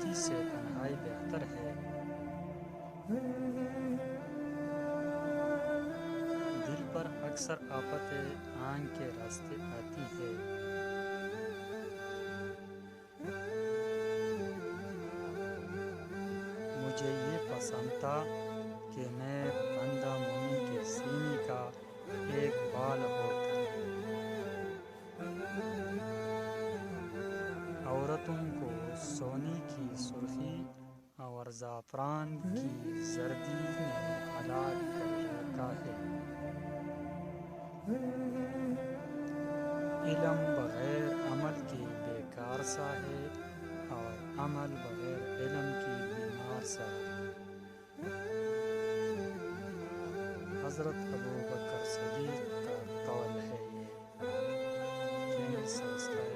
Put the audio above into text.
دوستی سے تنہائی بہتر ہے۔ دل پر اکثر آفت آنکھ کے راستے آتی ہے۔ مجھے یہ پسند تھا کہ میں بندہ مومن کے سینے کا ایک بال ہوتا، عورتوں کو سونے کی سرخی اور زعفران کی زردی نے ہلاک کر رکھا ہے۔ علم بغیر عمل کے بیکار سا ہے اور عمل بغیر علم کی بیمار سا۔ حضرت ابو بکر صدیق کا قول ہے۔ یہ چینل سبسکرائب